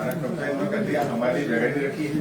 हमारा कंप्लेन भी कर दिया, हमारी जगह भी रखी है।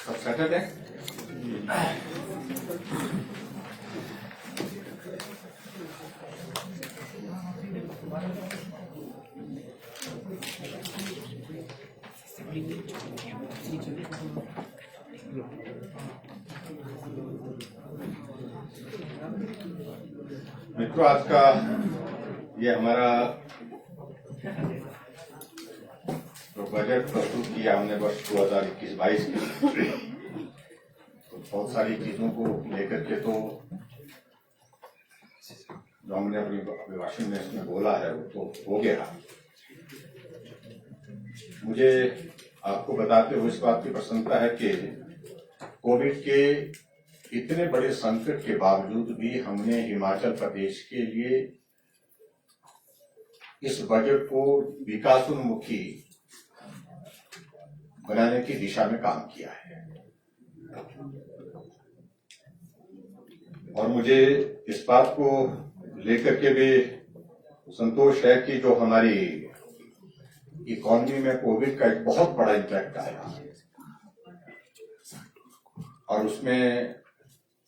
सब सेटल है। मित्रों, आज का ये हमारा जो बजट प्रस्तुत किया हमने वर्ष 2021-22 के, तो बहुत सारी चीजों को लेकर के तो जो हमने अपने अभिभाषण में इसमें बोला है वो तो हो गया। मुझे आपको बताते हुए इस बात की प्रसन्नता है कि कोविड के इतने बड़े संकट के बावजूद भी हमने हिमाचल प्रदेश के लिए इस बजट को विकासोन्मुखी बनाने की दिशा में काम किया है। और मुझे इस बात को लेकर के भी संतोष है कि जो हमारी इकोनॉमी में कोविड का एक बहुत बड़ा इम्पैक्ट आया और उसमें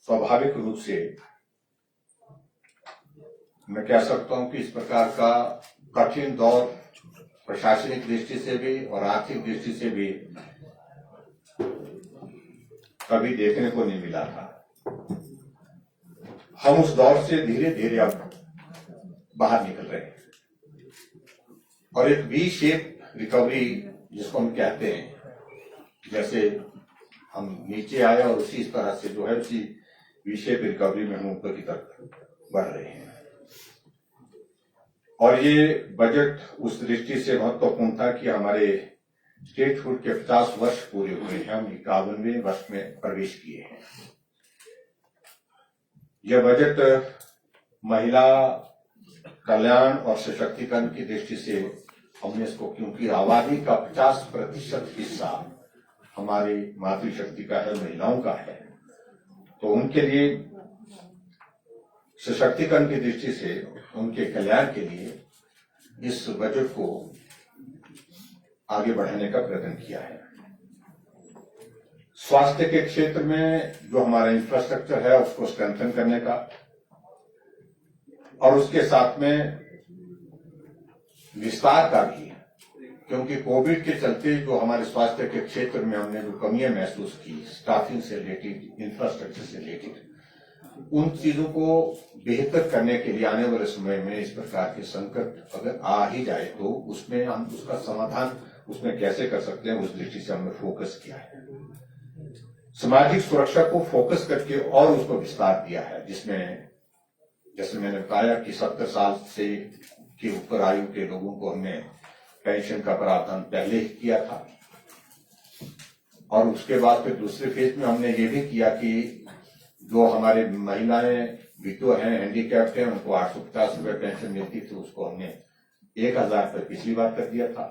स्वाभाविक रूप से मैं कह सकता हूं कि इस प्रकार का कठिन दौर प्रशासनिक दृष्टि से भी और आर्थिक दृष्टि से भी कभी देखने को नहीं मिला था। हम उस दौर से धीरे धीरे अब बाहर निकल रहे हैं और एक वी शेप रिकवरी जिसको हम कहते हैं, जैसे हम नीचे आए और उसी तरह से जो है उसी वी शेप रिकवरी में हम ऊपर की तरफ बढ़ रहे हैं। और ये बजट उस दृष्टि से महत्वपूर्ण था कि हमारे स्टेटहुड के 50 वर्ष पूरे हुए हैं, हम 51वें वर्ष में प्रवेश किए हैं। यह बजट महिला कल्याण और सशक्तिकरण की दृष्टि से हमने इसको, क्योंकि आबादी का 50% हिस्सा हमारी मातृशक्ति का है, महिलाओं का है, तो उनके लिए सशक्तिकरण की दृष्टि से उनके कल्याण के लिए इस बजट को आगे बढ़ाने का प्रयत्न किया है। स्वास्थ्य के क्षेत्र में जो हमारा इंफ्रास्ट्रक्चर है उसको स्ट्रेंथन करने का और उसके साथ में विस्तार का भी, क्योंकि कोविड के चलते जो हमारे स्वास्थ्य के क्षेत्र में हमने जो कमियां महसूस की, स्टाफिंग से रिलेटेड, इंफ्रास्ट्रक्चर से रिलेटेड, उन चीजों को बेहतर करने के लिए आने वाले समय में इस प्रकार के संकट अगर आ ही जाए तो उसमें हम उसका समाधान उसमें कैसे कर सकते हैं, उस दृष्टि से हमने फोकस किया है। सामाजिक सुरक्षा को फोकस करके और उसको विस्तार दिया है, जिसमें जैसे मैंने बताया कि 70 साल से के ऊपर आयु के लोगों को हमने पेंशन का प्रावधान पहले ही किया था और उसके बाद फिर दूसरे फेज में हमने ये भी किया कि जो हमारे महिलाएं विधवा हैं, हैंडीकैप्ड हैं, उनको 850 रुपये पेंशन मिलती थी, उसको हमने 1000 रुपये पिछली बार कर दिया था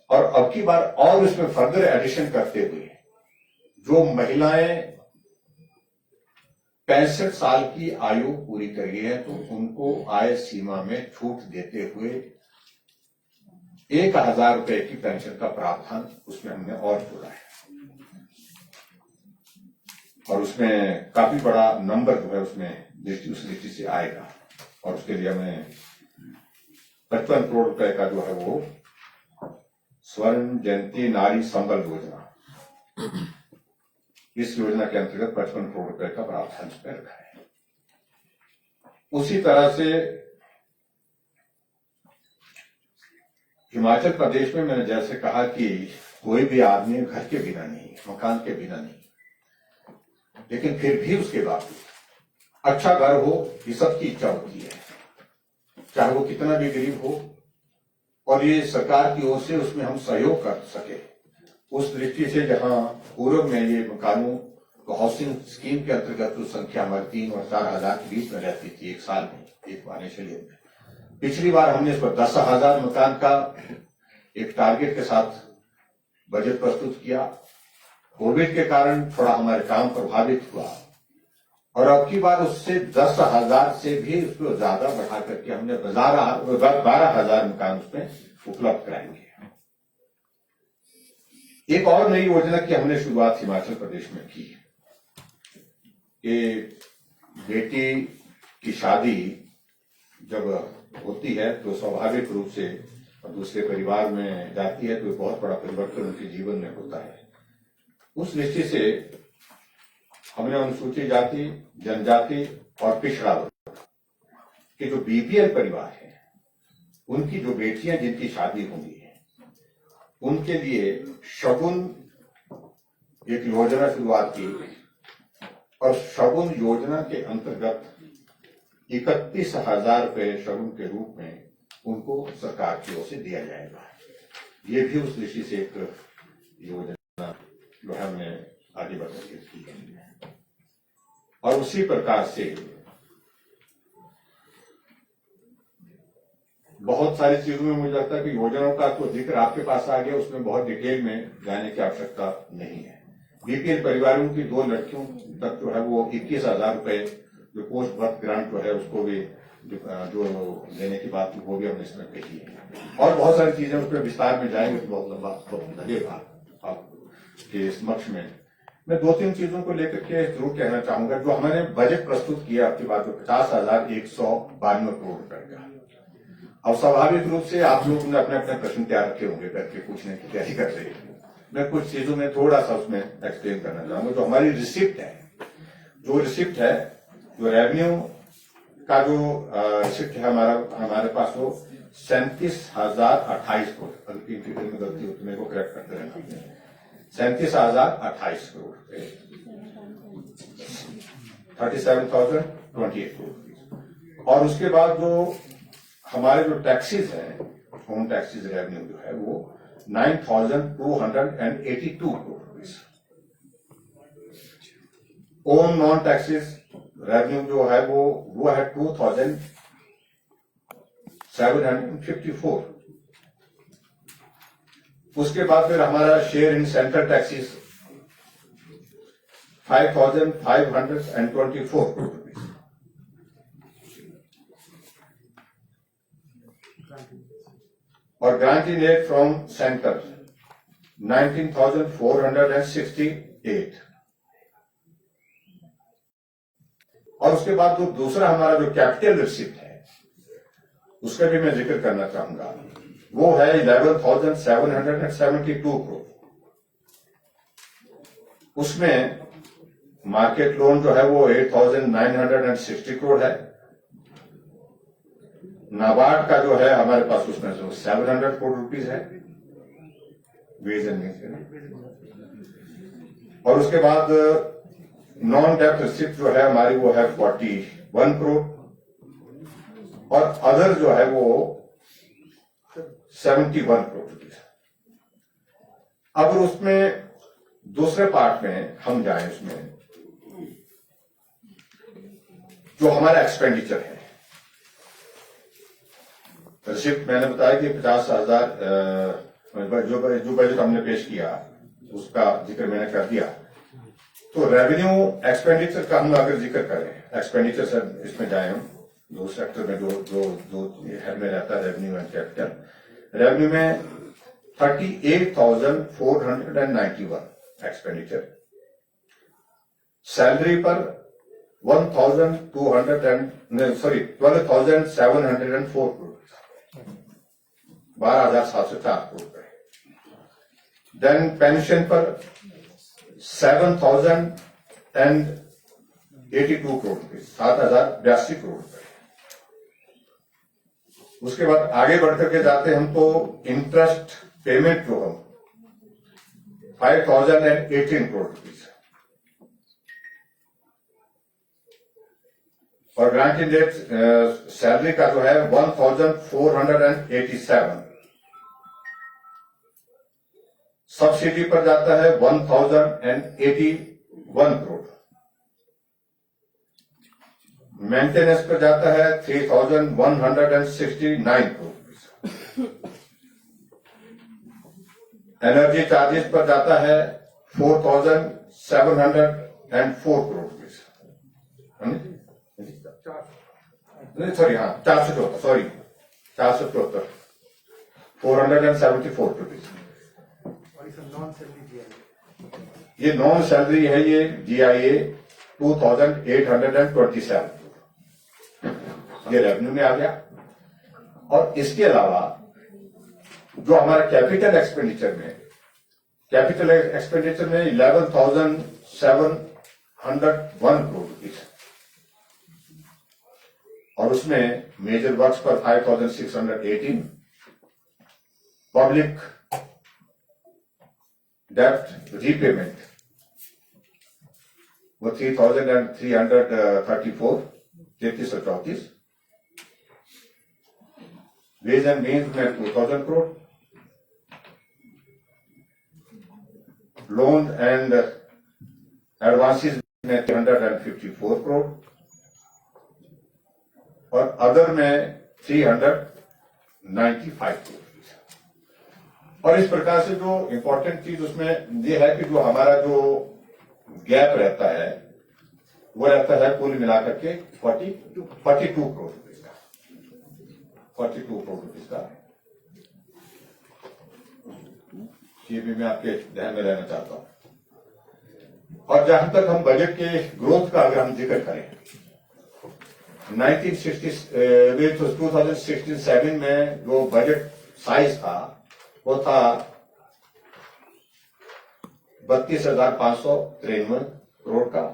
और अब की बार और उसमें फर्दर एडिशन करते हुए जो महिलाएं 65 साल की आयु पूरी कर गई है तो उनको आय सीमा में छूट देते हुए 1000 रुपये की पेंशन का प्रावधान उसमें हमने और जोड़ा है और उसमें काफी बड़ा नंबर जो है उसमें उस दृष्टि से आएगा और उसके लिए हमें 55 करोड़ रुपए का जो है वो स्वर्ण जयंती नारी संबल योजना, इस योजना के अंतर्गत 55 करोड़ रुपए का प्रावधान इसमें रखा है। उसी तरह से हिमाचल प्रदेश में मैंने जैसे कहा कि कोई भी आदमी घर के बिना नहीं, मकान के बिना नहीं, लेकिन फिर भी उसके बावजूद अच्छा घर हो, ये सबकी इच्छा होती है, चाहे वो कितना भी गरीब हो, और ये सरकार की ओर से उसमें हम सहयोग कर सके। उस दृष्टि से जहां पूर्व में ये मकानों तो हाउसिंग स्कीम के अंतर्गत जो संख्या हमारी 3 और 4 हजार के बीच में रहती थी एक साल में, एक फाइनेंशियल ईयर में, पिछली बार हमने इसको 10,000 मकान का एक टारगेट के साथ बजट प्रस्तुत किया। कोविड के कारण थोड़ा हमारे काम प्रभावित हुआ, और अब की बार उससे 10,000 से भी उसको ज्यादा बढ़ा करके हमने 12,000 मकान उसमें उपलब्ध कराएंगे। एक और नई योजना की हमने शुरुआत हिमाचल प्रदेश में की कि बेटी की शादी जब होती है तो स्वाभाविक रूप से दूसरे परिवार में जाती है तो बहुत बड़ा परिवर्तन उनके जीवन में होता है। उस दृष्टि से हमने अनुसूचित जाति, जनजाति और पिछड़ा वर्ग के जो बीपीएल परिवार है, उनकी जो बेटियां जिनकी शादी होंगी है, उनके लिए शगुन एक योजना शुरुआत की, और शगुन योजना के अंतर्गत 31,000 रुपए शगुन के रूप में उनको सरकार की ओर से दिया जाएगा। ये भी उस दृष्टि से एक योजना जो है हमने आगे बढ़ करके की है। और उसी प्रकार से बहुत सारी चीजों में मुझे लगता है कि योजनाओं का तो जिक्र आपके पास आ गया, उसमें बहुत डिटेल में जाने की आवश्यकता नहीं है। बीपीएल परिवारों की 2 लड़कियों तक जो है वो 21,000 रुपए जो पोस्ट बर्थ ग्रांट जो है उसको भी जो देने की बात वो भी हमने इसमें कही है। और बहुत सारी चीजें उसमें विस्तार में जाएंगे तो बहुत लंबा धन्यवाद आपके समक्ष में। मैं 2-3 चीजों को लेकर के जरूर कहना चाहूंगा। जो हमने बजट प्रस्तुत किया आपकी बात, जो 50,192 करोड़ रुपए का, अब स्वाभाविक रूप से आप लोगों ने अपने अपने प्रश्न तैयार रखे होंगे करके पूछने की तैयारी कर रहे हैं। मैं कुछ चीजों में थोड़ा सा उसमें एक्सप्लेन करना चाहूंगा। जो हमारी रिसिप्ट है, जो रेवेन्यू का जो रिसिप्ट है हमारे पास वो 37,028 करोड़, अगर इनकी में गलती हो तो मेरे को करेक्ट करते रहना, 37,028 करोड़, 37,028 करोड़। और उसके बाद जो हमारे जो टैक्सेस हैं, होम टैक्सेस रेवेन्यू जो है वो 9,282 crore rupees. Own non taxes revenue जो है वो है 2,754। उसके बाद फिर हमारा share in central taxes 5,524 crore rupees. और grant in aid from centre 19,468। और उसके बाद जो दूसरा हमारा जो कैपिटल रिसिप्ट है उसका भी मैं जिक्र करना चाहूंगा, वो है 11,772 करोड़। उसमें मार्केट लोन जो है वो 8,960 करोड़ है। नाबार्ड का जो है हमारे पास उसमें 700 करोड़ रुपीज है, वेज एंड मीन्स। और उसके बाद नॉन डेप्ट रिसिप्ट जो है हमारी वो है 41 करोड़। और अदर जो है वो 71 करोड़ रुपीज। अब उसमें दूसरे पार्ट में हम जाएं, उसमें जो हमारा एक्सपेंडिचर है, रिसिप्ट मैंने बताया कि 50,000 जो बजट हमने पेश किया उसका जिक्र मैंने कर दिया। तो रेवेन्यू एक्सपेंडिचर का हम अगर जिक्र करें, एक्सपेंडिचर से इसमें जाए हम दो सेक्टर में, जो हेड में रहता है रेवेन्यू एंड कैपिटल। रेवेन्यू में 38,491 एक्सपेंडिचर, सैलरी पर 12,704 करोड़, 12,704 करोड़ रुपए। देन पेंशन पर 7,082 करोड़ रुपए, 7,082 करोड़ रुपए। उसके बाद आगे बढ़ करके जाते हम तो इंटरेस्ट पेमेंट जो हम 5,018 crore rupees. और ग्रांटेड डेट सैलरी का जो है 1,487, सब्सिडी पर जाता है 1,081 करोड़, मेंटेनेंस पर जाता है 3,169 करोड़, एनर्जी चार्जेस पर जाता है 4,704 करोड़ रुपीज, सॉरी हाँ 474 474 रुपीज। ये नॉन सैलरी है, ये GIA 2,827 ये रेवेन्यू में आ गया। और इसके अलावा जो हमारा कैपिटल एक्सपेंडिचर में 11,701 करोड़ रुपीज, और उसमें मेजर वर्क्स पर 5,618, पब्लिक डेप्ट रीपेमेंट वो 3,334 3334, वेज एंड मीन्स में 2,000 करोड़, लोन एंड एडवांसेस में 354 करोड़, और अदर में 395 करोड़। और इस प्रकार से जो इंपॉर्टेंट चीज उसमें ये है कि जो हमारा जो गैप रहता है वो रहता है कुल मिलाकर के 42 करोड़ रुपीज का, 42 करोड़ रुपीज का। ये भी मैं आपके ध्यान में रहना चाहता हूं। और जहां तक हम बजट के ग्रोथ का अगर हम जिक्र करें, 2016-17 में जो बजट साइज था वो था 32,593 करोड़ का,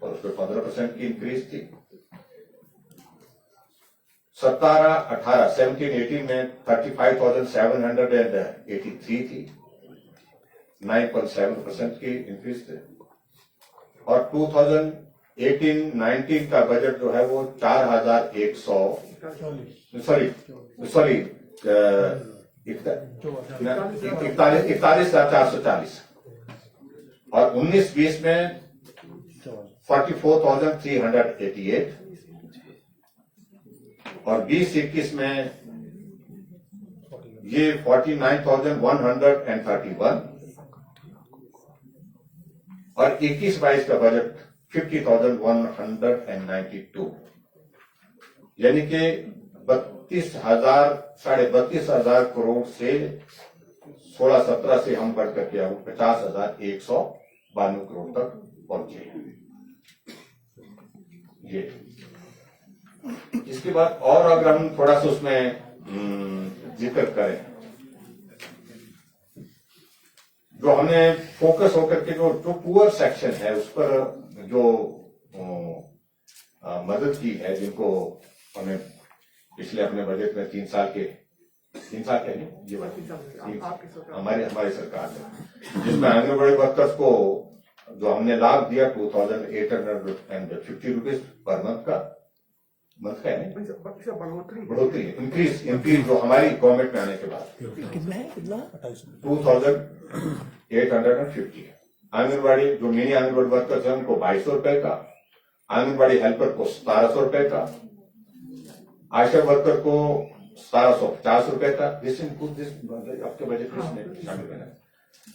और उसमें 15% की इंक्रीज थी। 17-18 में 35,783 थी, 9.7% की इंक्रीज थे। और 2018-19 का बजट जो है वो 41,440, और 19-20 में 44,388, और 20-21 में ये 49,131, और 21-22 का बजट 50,192, यानी कि 32,000 करोड़ से 16-17 से हम बढ़ करके 50,192 करोड़ तक पहुंचे। ये इसके बाद और अगर हम थोड़ा सा उसमें जिक्र करें, जो हमने फोकस होकर के जो पुअर सेक्शन है उस पर जो मदद की है, जिनको हमें पिछले अपने बजट में 3 साल के नहीं, ये हमारी सरकार ने, जिसमें आंगनबाड़ी वर्कर्स को जो हमने लाभ दिया 2,850 रुपीज पर मंथ का है बढ़ोतरी इंक्रीज जो हमारी गवर्नमेंट में आने के बाद कितना 2,850। आंगनबाड़ी जो मिनी आंगनबाड़ी वर्कर्स है उनको 2,200 रुपए का, आंगनबाड़ी हेल्पर को 1,700 रुपए का, आशा वर्कर को 1,750 रुपए का। आपके बजट में शामिल करना है।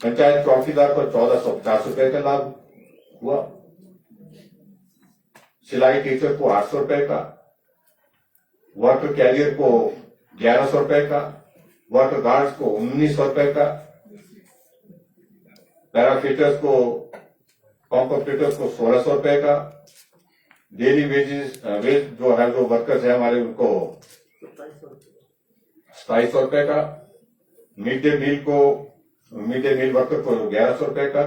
पंचायत चौकीदार को 1,450 रुपए का लाभ हुआ, सिलाई टीचर को 800 रुपए का, वाटर कैरियर को 1,100 रुपए का, वाटर गार्ड्स को 1,900 रुपए का, पैराफिटर्स को पंप ऑपरेटर्स को 1,600 रुपए का, डेली वेज जो है जो वर्कर्स है हमारे उनको 2,700 रुपए का, मिड डे मील वर्कर को 1,100 रुपए का।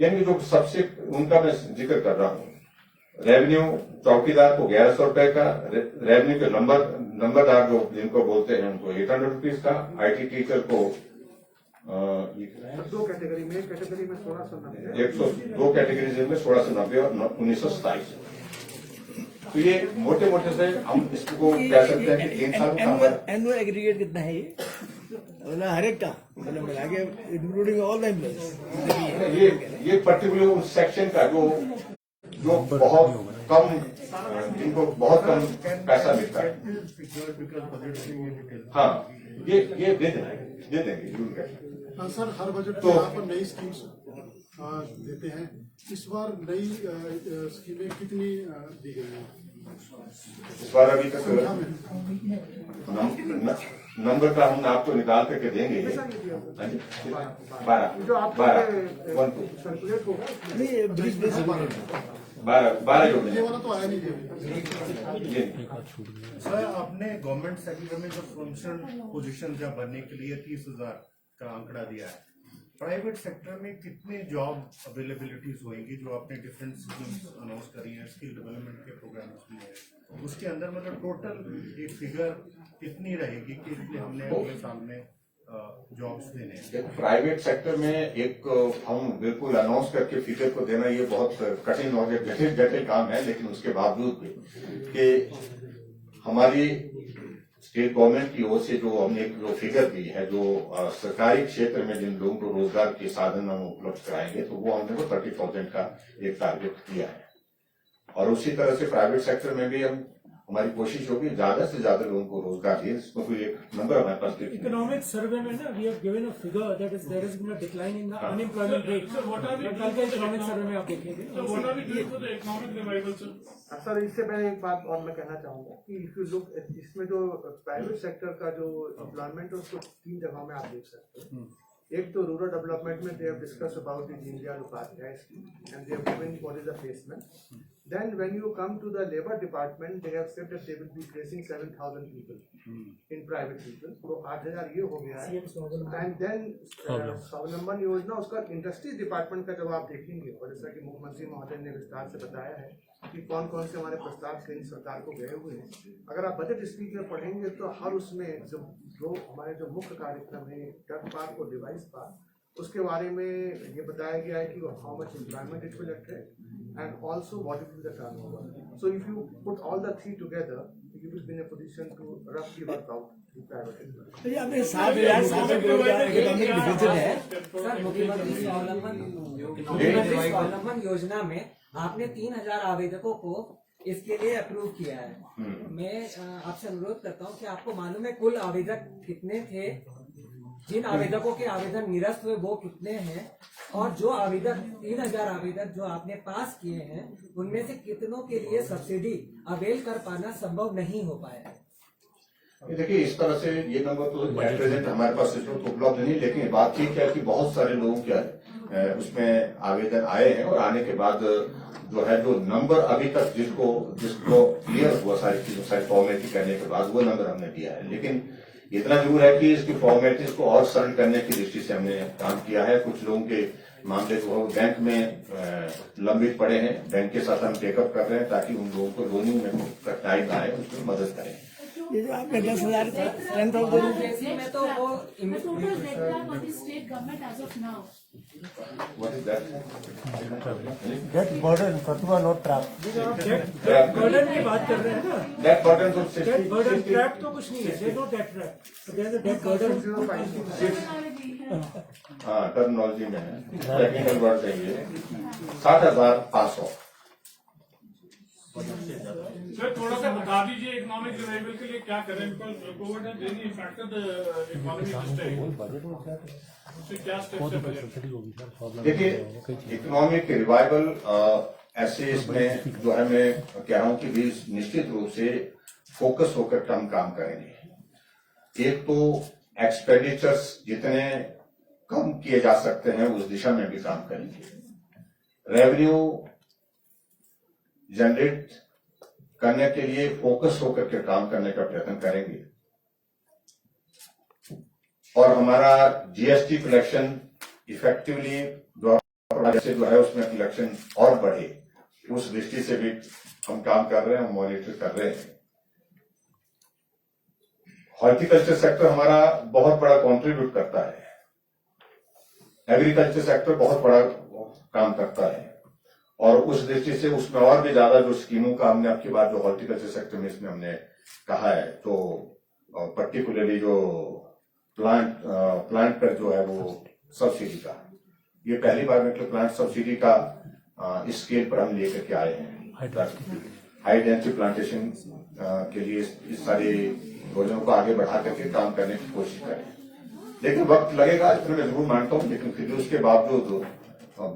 यानी जो सबसे उनका मैं जिक्र कर रहा हूं, रेवेन्यू चौकीदार को 1,100 रुपए का, रेवेन्यू के नंबरदार जो जिनको बोलते हैं उनको 800 रुपीज का, IT टीचर को दो कैटेगरी में, एक कैटेगरी में 1690, 102 कैटेगरीज में 1690 और 1927। तो ये मोटे मोटे से हम इसको कह सकते हैं कि 3 साल का हमारा एनुअल एग्रीगेट कितना है ये? मतलब हर एक का मतलब मिला के इंक्लूडिंग ऑल द एम्प्लॉइज। ये पर्टिकुलर उस सेक्शन का जो बहुत कम, जिनको बहुत कम पैसा मिलता है। हाँ, ये दे देंगे जरूर। हाँ सर, हर बजट तो में यहाँ पर नई स्कीम्स देते हैं। इस बार नई स्कीमें कितनी दी गई हैं? इस बार अभी तक नंबर का हम आपको निकाल करके देंगे। 12 सर्कुलेट होगा। नहीं ब्रिज बेस 12 जो ये वाला तो आया नहीं। सर, आपने गवर्नमेंट सेक्टर में जो फंक्शनल पोजीशन जब बनने के लिए 30,000 का आंकड़ा दिया है, प्राइवेट सेक्टर में कितने जॉब अवेलेबिलिटीज होंगी जो आपने डिफरेंट स्कीम्स अनाउंस करी है, स्किल डेवलपमेंट के प्रोग्राम्स में है, उसके अंदर मतलब टोटल एक फिगर कितनी रहेगी कि इसलिए हमने अपने सामने जॉब्स देने हैं? प्राइवेट सेक्टर में एक हम बिल्कुल अनाउंस करके फिगर को देना ये बहुत कठिन और जटिल काम है, लेकिन उसके बावजूद भी कि हमारी स्टेट गवर्नमेंट की ओर से जो हमने जो फिगर दी है, जो सरकारी क्षेत्र में जिन लोगों को रोजगार के साधन हम उपलब्ध कराएंगे, तो वो हमने 30,000 का एक टारगेट दिया है। और उसी तरह से प्राइवेट सेक्टर में भी हमारी कोशिश होगी ज्यादा से ज्यादा लोगों को रोजगार दिए। इसमें कोई एक नंबर हमारे पास इकोनॉमिक सर्वे में ना we have given a figure that is there is been a decline in the unemployment rate. So what are we कल के इकोनॉमिक सर्वे में आप देखेंगे। So what are we doing for the economic revival sir? Sir, इससे पहले एक बात और मैं कहना चाहूंगा कि इफ यू लुक, इसमें जो प्राइवेट सेक्टर का जो एम्प्लॉयमेंट है उसको 3 जगहों में आप देख सकते हैं। एक तो रूरल डेवलपमेंट में they have discuss about the Deendayal Upadhyaya scheme and they have given what is the placement. Then when you come to the labor department, they have said that they will be placing 7,000 people in private people. तो 8,000 ये हो गया है। And then स्वावलंबन योजना, उसका industry department का जब आप देखेंगे, और जैसा कि मुख्यमंत्री महोदय ने विस्तार से बताया है कि कौन कौन से हमारे प्रस्ताव केंद्र सरकार को गए हुए हैं, अगर आप बजट स्पीच में पढ़ेंगे तो हर उसमें जो हमारे जो मुख्य कार्यक्रम है, ड्रग पार्क और डिवाइस पार्क, उसके बारे में ये बताया गया है कि how much employment it will attract and also what will be the turnover. So if you put all the 3 together, you will be in a position to roughly work out the private sector. तो ये आपने 7,000 करोड़ का economic deficit है। Sir, मुख्यमंत्री स्वावलंबन योजना में आपने 3,000 आवेदकों को इसके लिए अप्रूव किया है। मैं आपसे अनुरोध करता हूं कि आपको मालूम है कुल आवेदक कितने थे, जिन आवेदकों के आवेदन निरस्त हुए वो कितने हैं, और जो आवेदक 3,000 आवेदक जो आपने पास किए हैं उनमें से कितनों के लिए सब्सिडी अवेल कर पाना संभव नहीं हो पाया है? देखिए, इस तरह से ये नंबर तो एट प्रेजेंट हमारे पास उपलब्ध नहीं, लेकिन बात ठीक है कि बहुत सारे लोगों के उसमें आवेदन आए हैं, और आने के बाद जो है जो नंबर अभी तक जिसको क्लियर हुआ सारी चीजों सारी फॉर्मेलिटी करने के बाद वो नंबर हमने दिया है। लेकिन इतना जरूर है कि इसकी फॉर्मेलिटीज को और सरल करने की दृष्टि से हमने काम किया है। कुछ लोगों के मामले जो बैंक में लंबित पड़े हैं, बैंक के साथ हम टेकअप कर रहे हैं ताकि उन लोगों को लोनिंग में कठिनाई न आए, उसकी मदद करें। ये जो आपने 10,000 10,000 में तो वो total debt for the state government as of now. What is that? Debt burden फतवा नोट ट्रैप। डेट बर्डन की बात कर रहे हैं ना। That burden to debt burden trap तो कुछ नहीं है, there is no debt trap, there is a debt burden. हाँ, टर्मिनोलॉजी में है, टेक्निकल वर्ड चाहिए। 60,500। सर, थोड़ा सा बता दीजिए इकोनॉमिक रिवाइवल के लिए क्या करें, because Covid has really impacted the economy state. क्या स्टेप्स है बजट? देखिए, इकोनॉमिक रिवाइवल ऐसे इसमें जो है मैं कह रहा हूं कि भी निश्चित रूप से फोकस होकर हम काम करेंगे। एक तो एक्सपेंडिचर्स जितने कम किए जा सकते हैं उस दिशा में भी काम करेंगे। रेवेन्यू जनरेट करने के लिए फोकस होकर के काम करने का प्रयत्न करेंगे, और हमारा जीएसटी कलेक्शन इफेक्टिवली जो है उसमें कलेक्शन और बढ़े, उस दृष्टि से भी हम काम कर रहे हैं, हम मॉनिटर कर रहे हैं। हॉर्टिकल्चर सेक्टर हमारा बहुत बड़ा कंट्रीब्यूट करता है, एग्रीकल्चर सेक्टर बहुत बड़ा काम करता है और उस दृष्टि से उसमें और भी ज्यादा जो स्कीमों का हमने आपकी बात जो हॉर्टिकल्चर सेक्टर में इसमें हमने कहा है, तो पर्टिकुलरली जो प्लांट पर जो है वो सब्सिडी का, ये पहली बार मतलब प्लांट सब्सिडी का इस स्केल पर हम लेकर के आए हैं। हाई डेंसिटी प्लांटेशन के लिए इस सारी योजनाओं को आगे बढ़ा करके काम करने की कोशिश करें, लेकिन वक्त लगेगा, इसमें मैं जरूर मानता हूँ। लेकिन फिर भी उसके बावजूद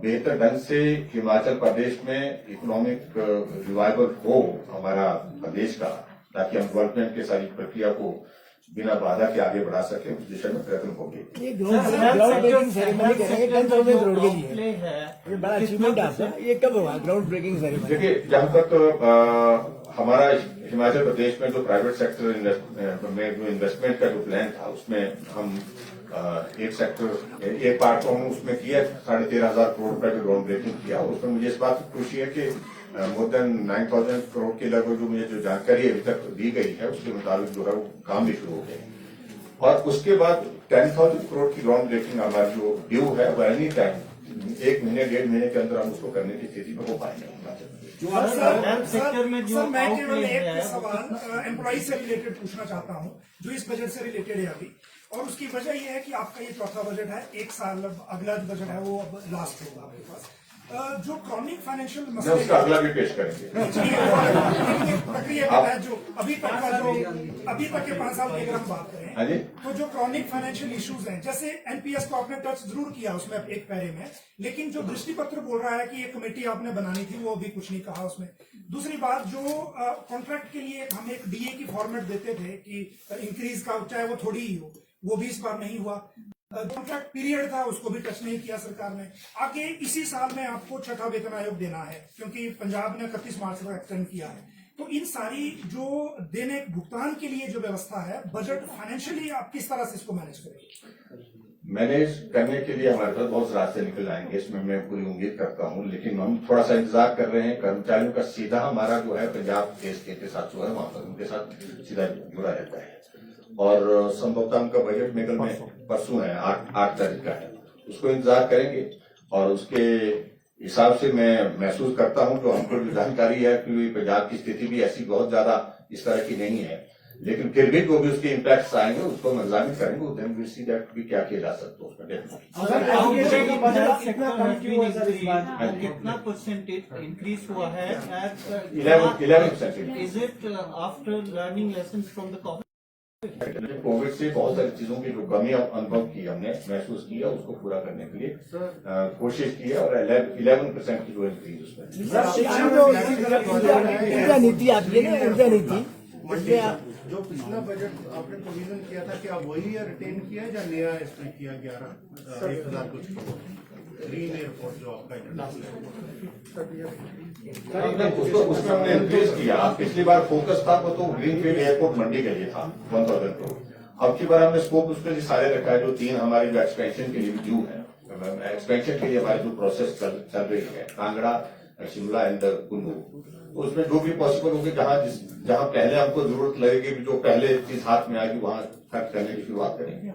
बेहतर ढंग से हिमाचल प्रदेश में इकोनॉमिक रिवाइवल हो हमारा प्रदेश का, ताकि हम डेवलपमेंट की सारी प्रक्रिया को बिना बाधा के आगे बढ़ा सके, उस दिशा में प्रयत्न होंगे। ये ग्राउंड ब्रेकिंग सेरेमनी करेंगे 10,000 करोड़ के लिए, ये बड़ा अचीवमेंट आपका। ये कब हुआ ग्राउंड ब्रेकिंग सेरेमनी? देखिए, जहां तक हमारा हिमाचल प्रदेश में जो प्राइवेट सेक्टर में जो इन्वेस्टमेंट का जो प्लान था, उसमें हम एक पार्ट को हम उसमें किया 13,500 करोड़ रुपए का ग्राउंड ब्रेकिंग किया। उसमें मुझे इस बात की खुशी है कि मोर देन 9,000 करोड़ के लगभग जो मुझे जो जानकारी अभी तक दी गई है, उसके मुताबिक जो है वो काम भी शुरू हो गया। और उसके बाद 10,000 करोड़ की ग्राउंड ब्रेकिंग हमारी जो ड्यू है वो एनी टाइम 1 महीने 1.5 महीने के अंदर हम उसको करने की स्थिति में हो पाएंगे। सर, मैं केवल एक सवाल एम्प्लॉय से रिलेटेड पूछना चाहता हूं, जो इस बजट से रिलेटेड है अभी, और उसकी वजह यह है कि आपका ये चौथा बजट है, एक साल अगला जो बजट है वो अब लास्ट होगा आपके पास। जो क्रॉनिक फाइनेंशियल मसले, उसका अगला भी पेश करेंगे प्रक्रिया के तहत जो अभी तक का जो अभी तक के 5 साल की अगर हम बात करें, तो जो क्रॉनिक फाइनेंशियल इश्यूज हैं, जैसे एनपीएस को आपने टच जरूर किया उसमें एक पैरे में, लेकिन जो दृष्टि पत्र बोल रहा है कि एक कमेटी आपने बनानी थी, वो अभी कुछ नहीं कहा उसमें। दूसरी बात, जो कॉन्ट्रैक्ट के लिए हम एक डीए की फॉर्मेट देते थे कि इंक्रीज का, चाहे वो थोड़ी ही हो, वो भी इस बार नहीं हुआ। कॉन्ट्रैक्ट पीरियड था, उसको भी टच नहीं किया सरकार ने। आगे इसी साल में आपको छठा वेतन आयोग देना है, क्योंकि पंजाब ने 31 मार्च तक एक्सटेंड किया है। तो इन सारी जो देने भुगतान के लिए जो व्यवस्था है, बजट फाइनेंशियली आप किस तरह से इसको मैनेज करेंगे? मैनेज करने के लिए हमारे पास बहुत रास्ते निकल आएंगे, इसमें मैं पूरी उम्मीद करता हूं। लेकिन हम थोड़ा सा इंतजार कर रहे हैं। कर्मचारियों का सीधा हमारा जो है पंजाब केस के साथ जो है वहां पर उनके साथ सीधा जुड़ा रहता है, और संभवतः उनका बजट निकल में परसों है, 8 तारीख का है, उसको इंतजार करेंगे। और उसके हिसाब से मैं महसूस करता हूं, जो हमको जो जानकारी है कि पंजाब की स्थिति भी ऐसी बहुत ज्यादा इस तरह की नहीं है, लेकिन फिर भी जो भी उसके इम्पैक्ट आएंगे उसको हम एग्जामिन करेंगे, देन विल सी दैट भी क्या किया जा सकता है उसमें डेफिनेटली। कितना परसेंटेज इंक्रीज हुआ है? 11%। Is it after learning lesson from the Covid? Covid से बहुत सारी चीजों की जो कमी अनुभव की, हमने महसूस किया, उसको पूरा करने के लिए कोशिश की है, और 11% की जो इंक्रीज उसमें ऊर्जा नीति आती है ना, ऊर्जा नीति जो पिछला बजट आपने प्रोविजन किया था, क्या वही रिटेन किया या नया इसमें किया 1,000 कुछ ग्रीन एयरपोर्ट जो आपका उसमें हमने इंक्रीज किया। पिछली बार फोकस था वो तो ग्रीनफील्ड एयरपोर्ट मंडी के लिए था 1,000 करोड़। अब की बार हमने स्कोप उसमें सारे रखा है, जो 3 हमारी जो एक्सपेंशन के लिए ड्यू है, एक्सपेंशन के लिए हमारी जो प्रोसेस चल रही है, कांगड़ा, शिमला एंड कुल्लू, तो उसमें जो भी पॉसिबल होगी, जहां पहले हमको जरूरत लगेगी, जो पहले चीज हाथ में आएगी वहां खर्च करने की शुरुआत करेंगे।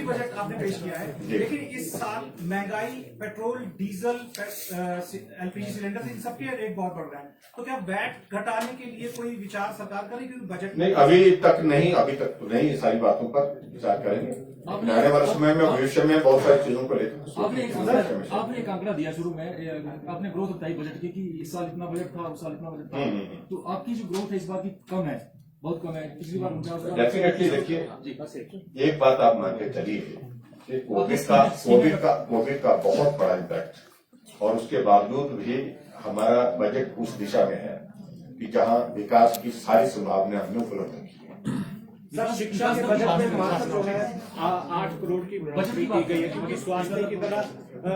बजट आपने पेश किया है, लेकिन इस साल महंगाई, पेट्रोल, डीजल, एलपीजी सिलेंडर, इन सबके रेट बहुत बढ़ रहे हैं, तो क्या वैट घटाने के लिए कोई विचार सरकार करेगी? बजट नहीं, अभी तक तो नहीं, सारी बातों पर विचार करेंगे। आने वाले समय में, भविष्य में बहुत सारी चीजों को लेकर आपने एक आंकड़ा दिया शुरू में, आपने ग्रोथ बताई बजट की कि इस साल इतना बजट था, उस साल इतना बजट था, तो आपकी जो ग्रोथ है इस बार की कम है, बहुत कम है। पिछली बार 49। डेफिनेटली देखिए, एक बात आप मान के चलिए, कोविड का बहुत बड़ा इम्पैक्ट, और उसके बावजूद भी हमारा बजट उस दिशा में है कि जहां विकास की सारी संभावनाएं हमने उपलब्ध की है। सर, शिक्षा के बजट में मात्र जो है 8 करोड़ की बढ़ोतरी की गई है, क्योंकि स्वास्थ्य की तरह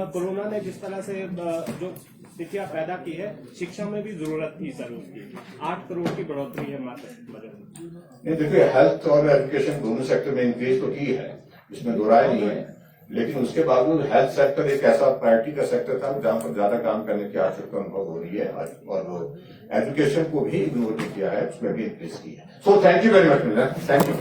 कोरोना ने जिस तरह से जो स्थितियां पैदा की है, शिक्षा में भी जरूरत थी सर उसकी। 8 करोड़ की बढ़ोतरी है मात्र बजट में। देखिए, हेल्थ और एजुकेशन दोनों सेक्टर में इंक्रीज तो की है, इसमें दो राय नहीं है, लेकिन उसके बावजूद हेल्थ सेक्टर एक ऐसा प्रायोरिटी का सेक्टर था जहां पर ज्यादा काम करने की आवश्यकता अनुभव हो रही है, और वो एजुकेशन को भी इग्नोर नहीं किया है, उसमें भी इंक्रीज की है। So thank you very much, thank you.